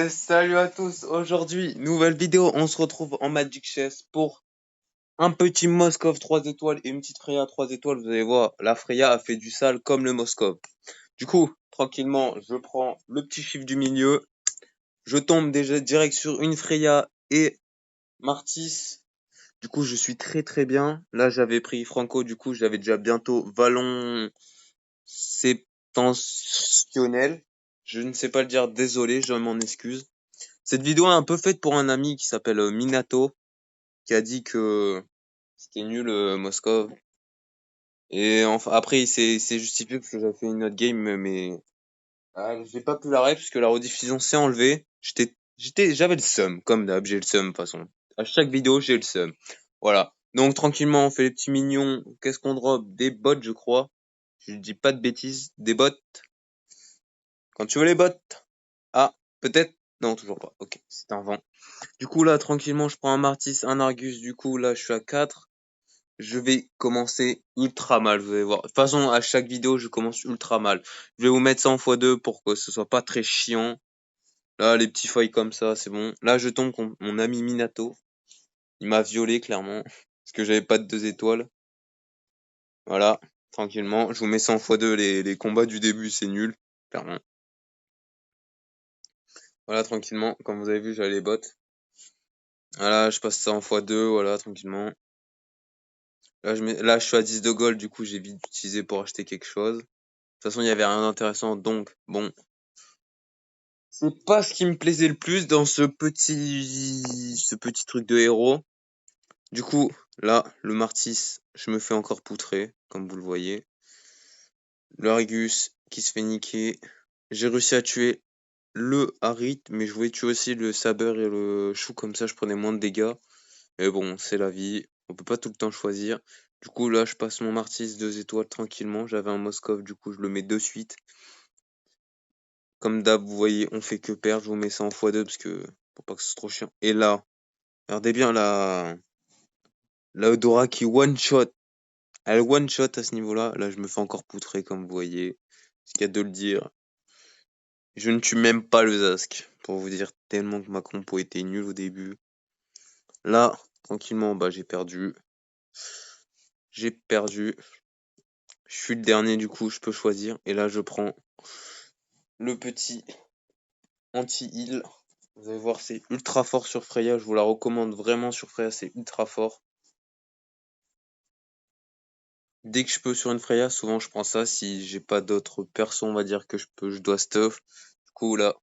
Yes, salut à tous. Aujourd'hui, nouvelle vidéo. On se retrouve en Magic Chess pour un petit Moskov 3 étoiles et une petite Freya 3 étoiles. Vous allez voir, la Freya a fait du sale comme le Moskov. Du coup, tranquillement, je prends le petit chiffre du milieu. Je tombe déjà direct sur une Freya et Martis. Du coup, je suis très bien. Là, j'avais pris Franco. Du coup, j'avais déjà bientôt Vallon septentionnel. Je ne sais pas le dire. Désolé, je m'en excuse. Cette vidéo est un peu faite pour un ami qui s'appelle Minato, qui a dit que c'était nul Moscov. Et enfin, après, il s'est justifié parce que j'avais fait une autre game, mais j'ai pas pu l'arrêter parce que la rediffusion s'est enlevée. J'avais le seum, comme d'hab, j'ai le seum de toute façon. À chaque vidéo, j'ai le seum. Voilà. Donc tranquillement, on fait les petits mignons. Qu'est-ce qu'on drop? Des bots, je crois. Je dis pas de bêtises. Des bots. Quand tu veux les bots. Ah, peut-être. Non, toujours pas. Ok, c'est un vent. Du coup, là, tranquillement, je prends un Martis, un Argus. Du coup, là, je suis à 4. Je vais commencer ultra mal, vous allez voir. De toute façon, à chaque vidéo, je commence ultra mal. Je vais vous mettre ça en x2 pour que ce soit pas très chiant. Là, les petits feuilles comme ça, c'est bon. Là, je tombe contre mon ami Minato. Il m'a violé, clairement. Parce que j'avais pas de 2 étoiles. Voilà, tranquillement. Je vous mets ça en x2. Les combats du début, c'est nul. Clairement. Voilà, tranquillement. Comme vous avez vu, j'avais les bots. Voilà, je passe ça en x2. Voilà, tranquillement. Là, je suis à 10 de gold, du coup, j'ai vite utilisé pour acheter quelque chose. De toute façon, il y avait rien d'intéressant, donc, bon. C'est pas ce qui me plaisait le plus dans ce petit truc de héros. Du coup, là, le Martis, je me fais encore poutrer, comme vous le voyez. Le Argus qui se fait niquer. J'ai réussi à tuer le Harit, mais je voulais tuer aussi le Saber et le Chou, comme ça je prenais moins de dégâts. Mais bon, c'est la vie. On peut pas tout le temps choisir. Du coup, là, je passe mon Martis 2 étoiles tranquillement. J'avais un Moskov, du coup, je le mets de suite. Comme d'hab, vous voyez, on fait que perdre. Je vous mets ça en x2 parce que, pour pas que ce soit trop chiant. Et là, regardez bien la Eudora qui one-shot. Elle one-shot à ce niveau-là. Là, je me fais encore poutrer, comme vous voyez. Ce qu'il y a de le dire. Je ne tue même pas le Zask. Pour vous dire tellement que ma compo était nulle au début. Là, tranquillement, bah, j'ai perdu. J'ai perdu. Je suis le dernier, du coup, je peux choisir. Et là, je prends le petit anti-heal. Vous allez voir, c'est ultra fort sur Freya. Je vous la recommande vraiment sur Freya, c'est ultra fort. Dès que je peux sur une Freya, souvent je prends ça. Si j'ai pas d'autres persos, on va dire que je dois stuff. Du coup, là,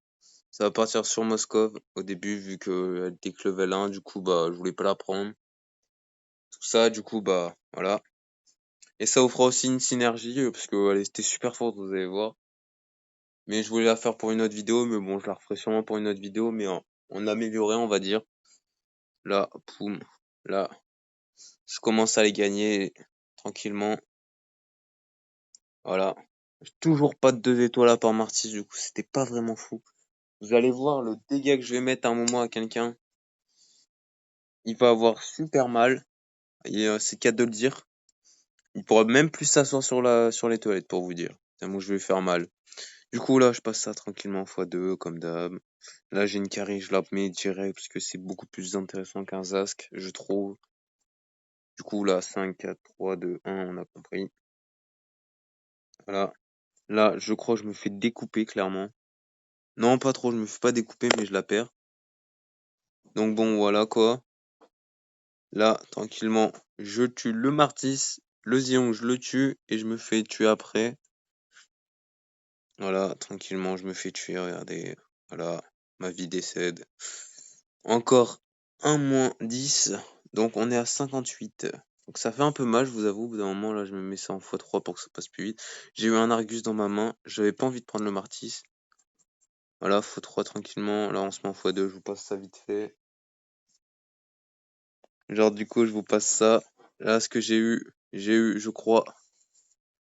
ça va partir sur Moskov. Au début, vu qu'elle était que level 1, du coup, bah, je voulais pas la prendre. Tout ça, du coup, bah, voilà. Et ça vous fera aussi une synergie, parce qu'elle était super forte, vous allez voir. Mais je voulais la faire pour une autre vidéo, mais bon, je la referai sûrement pour une autre vidéo, mais en amélioré, on va dire. Là, poum, là, je commence à les gagner tranquillement. Voilà. Toujours pas de 2 étoiles à part Martis, du coup, c'était pas vraiment fou. Vous allez voir le dégât que je vais mettre à un moment à quelqu'un. Il va avoir super mal. Et c'est qu'à de le dire. Il pourra même plus s'asseoir sur les toilettes pour vous dire. Tellement je vais faire mal. Du coup, là, je passe ça tranquillement x2, comme d'hab. Là, j'ai une carry, je la mets direct, parce que c'est beaucoup plus intéressant qu'un Zask, je trouve. Du coup, là, 5, 4, 3, 2, 1, on a compris. Voilà. Là, je crois que je me fais découper, clairement. Non, pas trop, je me fais pas découper, mais je la perds. Donc bon, voilà, quoi. Là, tranquillement, je tue le Martis, le Zion, je le tue, et je me fais tuer après. Voilà, tranquillement, je me fais tuer, regardez. Voilà, ma vie décède. Encore un moins 10, donc on est à 58. Donc ça fait un peu mal, je vous avoue, au bout d'un moment, là, je me mets ça en x3 pour que ça passe plus vite. J'ai eu un Argus dans ma main, j'avais pas envie de prendre le Martis. Voilà, x3 tranquillement, là on se met en x2, je vous passe ça vite fait. Genre du coup, je vous passe ça. Là, ce que j'ai eu, je crois,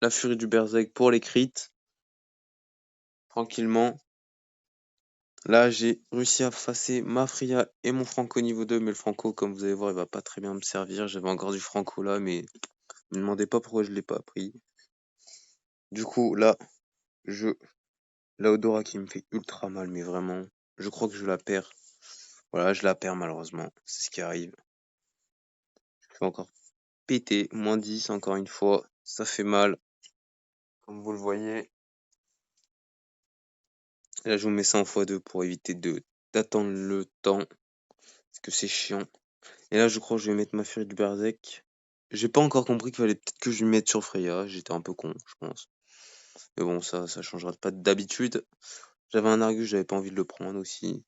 la furie du Berserk pour les crits. Tranquillement. Là, j'ai réussi à passer ma Freya et mon Franco niveau 2, mais le Franco, comme vous allez voir, il va pas très bien me servir. J'avais encore du Franco là, mais ne me demandez pas pourquoi je l'ai pas pris. Du coup, là, la Odora qui me fait ultra mal, mais vraiment. Je crois que je la perds. Voilà, je la perds malheureusement. C'est ce qui arrive. Je vais encore péter. Moins 10 encore une fois. Ça fait mal. Comme vous le voyez. Là, je vous mets ça en x2 pour éviter d'attendre le temps. Parce que c'est chiant. Et là, je crois que je vais mettre ma furie du Berserk. J'ai pas encore compris qu'il fallait peut-être que je lui mette sur Freya. J'étais un peu con, je pense. Mais bon, ça changera pas d'habitude. J'avais un Argus, j'avais pas envie de le prendre aussi.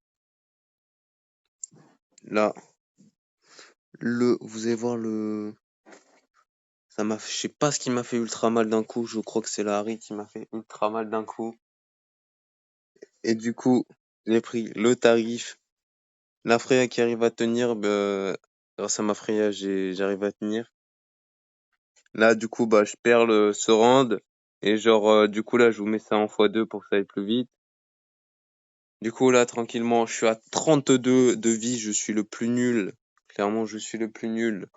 Là, vous allez voir je sais pas ce qui m'a fait ultra mal d'un coup. Je crois que c'est la Harry qui m'a fait ultra mal d'un coup. Et du coup, j'ai pris le tarif. La Freya qui arrive à tenir, grâce à ma Freya, j'arrive à tenir. Là, du coup, je perds ce round. Et genre, du coup, là, je vous mets ça en x2 pour que ça aille plus vite. Du coup, là, tranquillement, je suis à 32 de vie. Je suis le plus nul. Clairement, je suis le plus nul.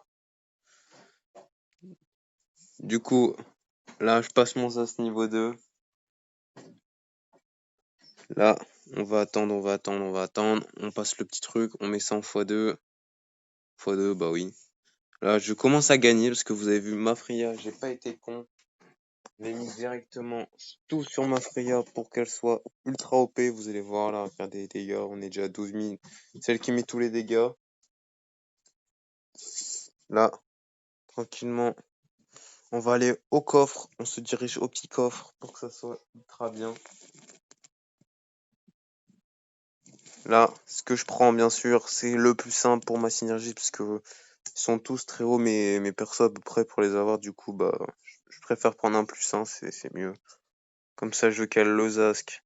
Du coup, là, je passe mon sas niveau 2. Là, on va attendre. On passe le petit truc. On met ça en x2. x2, bah oui. Là, je commence à gagner parce que vous avez vu ma Freya. J'ai pas été con. J'ai mis directement tout sur ma Freya pour qu'elle soit ultra OP. Vous allez voir là, regardez les dégâts. On est déjà à 12 000. Celle qui met tous les dégâts. Là, tranquillement. On va aller au coffre. On se dirige au petit coffre pour que ça soit ultra bien. Là, ce que je prends, bien sûr, c'est le plus simple pour ma synergie parce que ils sont tous très hauts, mes persos à peu près pour les avoir. Du coup, je préfère prendre un plus 1, c'est mieux. Comme ça, je cale le Zask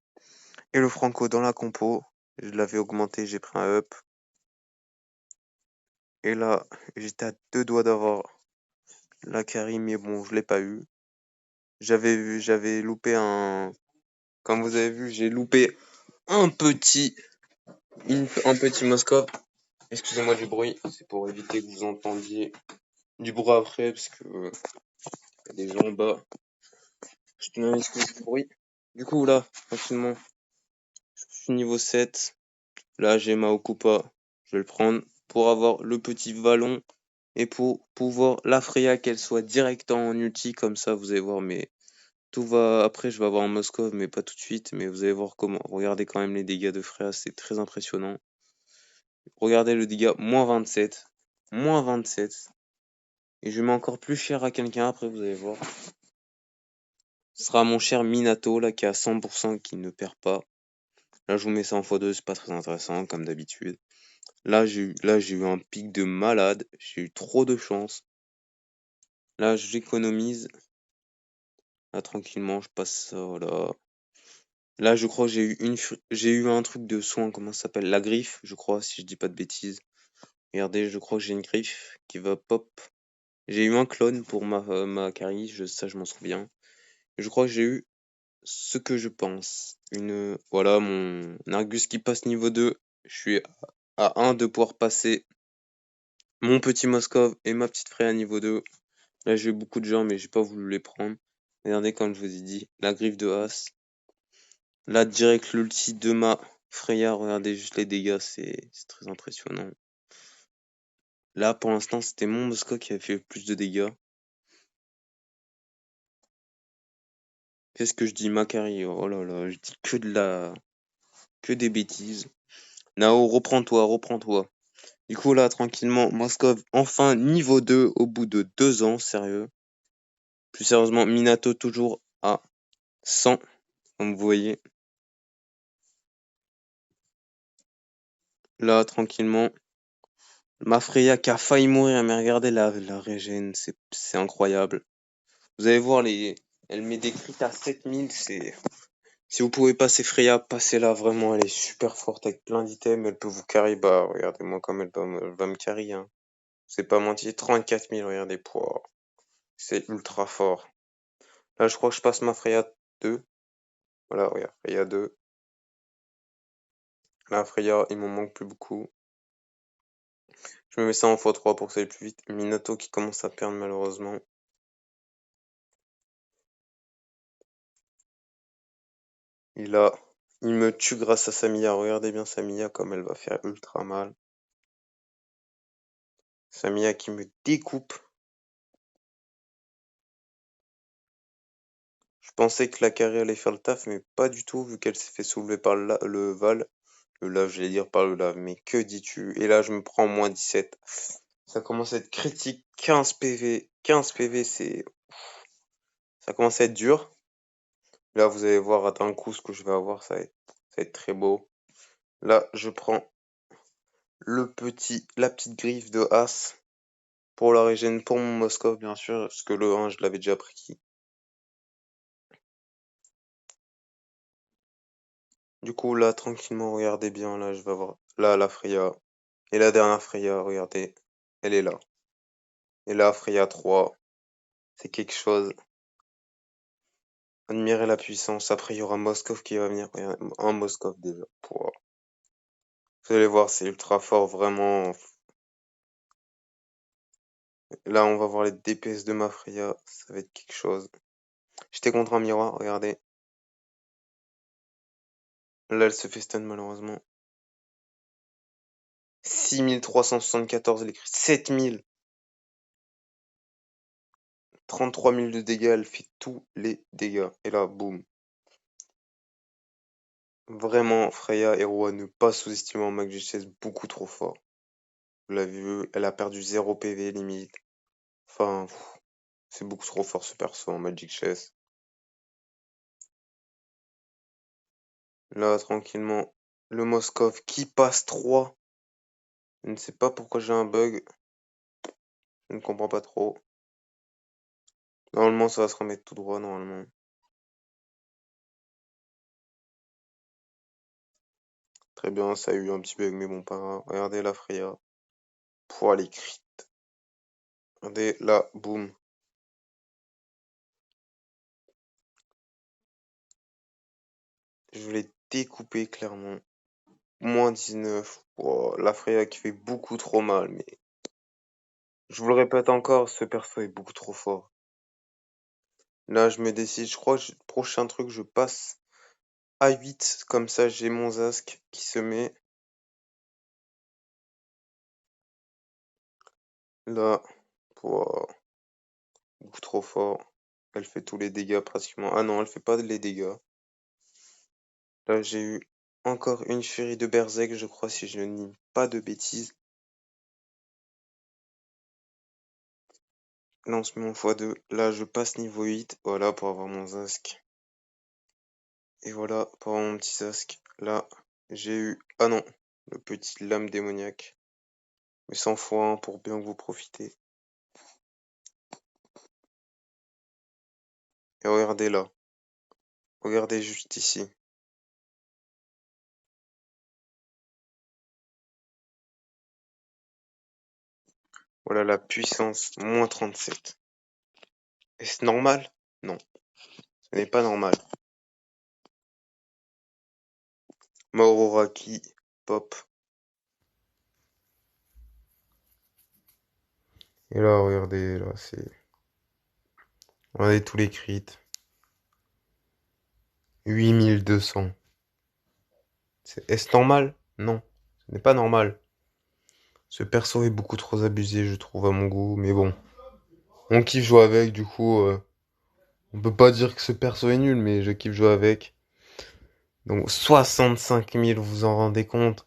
et le Franco dans la compo. Je l'avais augmenté, j'ai pris un up. Et là, j'étais à 2 doigts d'avoir la carry, mais bon, je l'ai pas eu. J'avais loupé comme vous avez vu, j'ai loupé un petit Moskov. Excusez-moi du bruit, c'est pour éviter que vous entendiez du bruit après, parce que y a des gens en bas. Je te excuse du bruit. Du coup, là, tranquillement, je suis niveau 7. Là, j'ai ma Okupa. Je vais le prendre pour avoir le petit vallon et pour pouvoir la Freya qu'elle soit direct en ulti. Comme ça, vous allez voir, mais tout va. Après, je vais avoir un Moskov, mais pas tout de suite. Mais vous allez voir comment. Regardez quand même les dégâts de Freya, c'est très impressionnant. Regardez le dégât, moins 27. Moins 27. Et je mets encore plus cher à quelqu'un après, vous allez voir. Ce sera mon cher Minato, là, qui est à 100%, qui ne perd pas. Là, je vous mets ça en x2, c'est pas très intéressant, comme d'habitude. Là, j'ai eu un pic de malade. J'ai eu trop de chance. Là, j'économise. Là, tranquillement, je passe ça, voilà. Là, je crois que j'ai eu un truc de soin, comment ça s'appelle? La griffe, je crois, si je dis pas de bêtises. Regardez, je crois que j'ai une griffe qui va pop. J'ai eu un clone pour ma carry, ça, je m'en souviens. Et je crois que j'ai eu ce que je pense. Voilà, mon Argus qui passe niveau 2. Je suis à 1 de pouvoir passer mon petit Moskov et ma petite Freya niveau 2. Là, j'ai eu beaucoup de gens, mais j'ai pas voulu les prendre. Regardez, comme je vous ai dit, la griffe de As. Là, direct l'ulti de ma Freya. Regardez juste les dégâts, c'est très impressionnant. Là, pour l'instant, c'était mon Moskov qui avait fait le plus de dégâts. Qu'est-ce que je dis, Macari? Oh là là, je dis que des bêtises. Nao, reprends-toi, reprends-toi. Du coup, là, tranquillement, Moskov, enfin niveau 2 au bout de 2 ans, sérieux. Plus sérieusement, Minato toujours à 100, comme vous voyez. Là, tranquillement. Ma Freya qui a failli mourir, mais regardez la régène, c'est incroyable. Vous allez voir, elle met des crits à 7000, Si vous pouvez passer Freya, passez-la, vraiment, elle est super forte avec plein d'items, elle peut vous carry, regardez-moi comme elle va me carry, hein. C'est pas menti, 34 000, regardez, c'est ultra fort. Là, je crois que je passe ma Freya 2. Voilà, regarde, Freya 2. Là, Freya, il m'en manque plus beaucoup. Je me mets ça en x3 pour que ça aille plus vite. Minato qui commence à perdre malheureusement. Il a Il me tue grâce à Samia. Regardez bien Samia comme elle va faire ultra mal. Samia qui me découpe. Je pensais que la carré allait faire le taf, mais pas du tout, vu qu'elle s'est fait soulever par le Val. Le lave, j'allais dire par le lave, mais que dis-tu? Et là, je me prends moins 17. Ça commence à être critique. 15 PV. 15 PV, ça commence à être dur. Là, vous allez voir d'un coup ce que je vais avoir. Ça va être très beau. Là, je prends la petite griffe de As pour la régène, pour mon Moskov, bien sûr, parce que le 1, je l'avais déjà pris. Du coup, là, tranquillement, regardez bien. Là, je vais avoir là la Freya. Et la dernière Freya, regardez, elle est là. Et là, Freya 3, c'est quelque chose. Admirez la puissance. Après, il y aura Moskov qui va venir. Regardez, un Moskov déjà. Pouah. Vous allez voir, c'est ultra fort, vraiment. Là, on va voir les DPS de ma Freya. Ça va être quelque chose. J'étais contre un miroir, regardez. Là, elle se fait stun malheureusement. 6374 les crits. 7000. 33 000 de dégâts, elle fait tous les dégâts. Et là, boum. Vraiment, Freya, héros à ne pas sous-estimer en Magic Chess, beaucoup trop fort. Vous l'avez vu, elle a perdu 0 PV limite. Enfin, c'est beaucoup trop fort ce perso en Magic Chess. Là, tranquillement, le Moskov qui passe 3. Je ne sais pas pourquoi j'ai un bug. Je ne comprends pas trop. Normalement, ça va se remettre tout droit, normalement. Très bien, ça a eu un petit bug, mais bon, pas grave. Regardez la Freya. Pouah, les crits. Regardez, là, boum. Je l'ai découpé, clairement. Moins 19. Pouah, la Freya qui fait beaucoup trop mal, mais... Je vous le répète encore, ce perso est beaucoup trop fort. Là, je me décide, je crois que prochain truc, je passe à 8. Comme ça, j'ai mon Zask qui se met là. Pouah, beaucoup trop fort. Elle fait tous les dégâts pratiquement. Ah non, elle fait pas les dégâts. Là, j'ai eu encore une furie de Berserk, je crois, si je ne dis pas de bêtises. Lance mon x2. Là, je passe niveau 8. Voilà, pour avoir mon Zask. Et voilà, pour avoir mon petit Zask. Là, j'ai eu... Ah non, le petit lame démoniaque. Mais 100 fois 1 pour bien que vous profitez. Et regardez là. Regardez juste ici. Voilà la puissance, moins 37. Est-ce normal? Non, ce n'est pas normal. Maurora qui pop. Et là, regardez, là, c'est... Regardez tous les crits. 8200. Est-ce normal? Non, ce n'est pas normal. Ce perso est beaucoup trop abusé, je trouve, à mon goût. Mais bon, on kiffe jouer avec, du coup... on peut pas dire que ce perso est nul, mais je kiffe jouer avec. Donc 65 000, vous vous en rendez compte?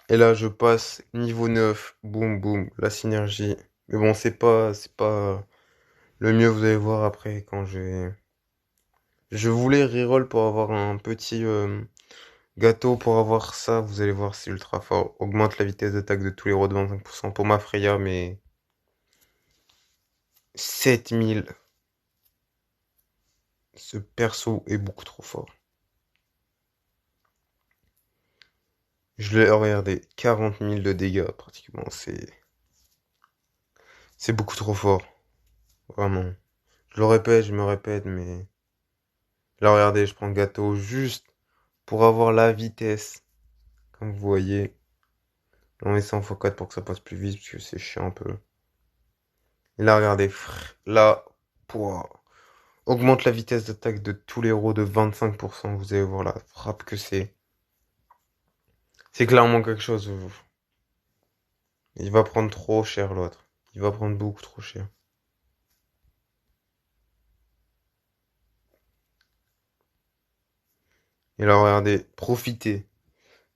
Et là, je passe niveau 9. Boum, boum, la synergie. Mais bon, c'est pas le mieux, vous allez voir après quand je vais... Je voulais reroll pour avoir un petit gâteau pour avoir ça. Vous allez voir, c'est ultra fort. Augmente la vitesse d'attaque de tous les héros de 25% pour ma Freya, mais 7000. Ce perso est beaucoup trop fort. Je l'ai regardé, 40 000 de dégâts pratiquement. C'est beaucoup trop fort. Vraiment. Je le répète, je me répète, mais là, regardez, je prends le gâteau juste pour avoir la vitesse. Comme vous voyez. On met ça en x4 pour que ça passe plus vite, parce que c'est chiant un peu. Et là, regardez, là, pouah. augmente la vitesse d'attaque de tous les héros de 25%. Vous allez voir la frappe que c'est. C'est clairement quelque chose. Il va prendre trop cher l'autre. Il va prendre beaucoup trop cher. Et là, regardez, profitez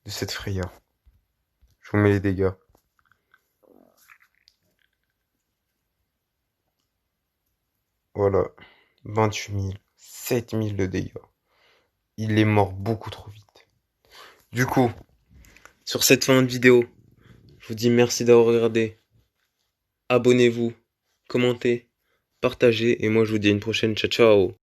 de cette frayeur. Je vous mets les dégâts. Voilà. 28 000. 7 000 de dégâts. Il est mort beaucoup trop vite. Du coup, sur cette fin de vidéo, je vous dis merci d'avoir regardé. Abonnez-vous, commentez, partagez et moi je vous dis à une prochaine. Ciao ciao.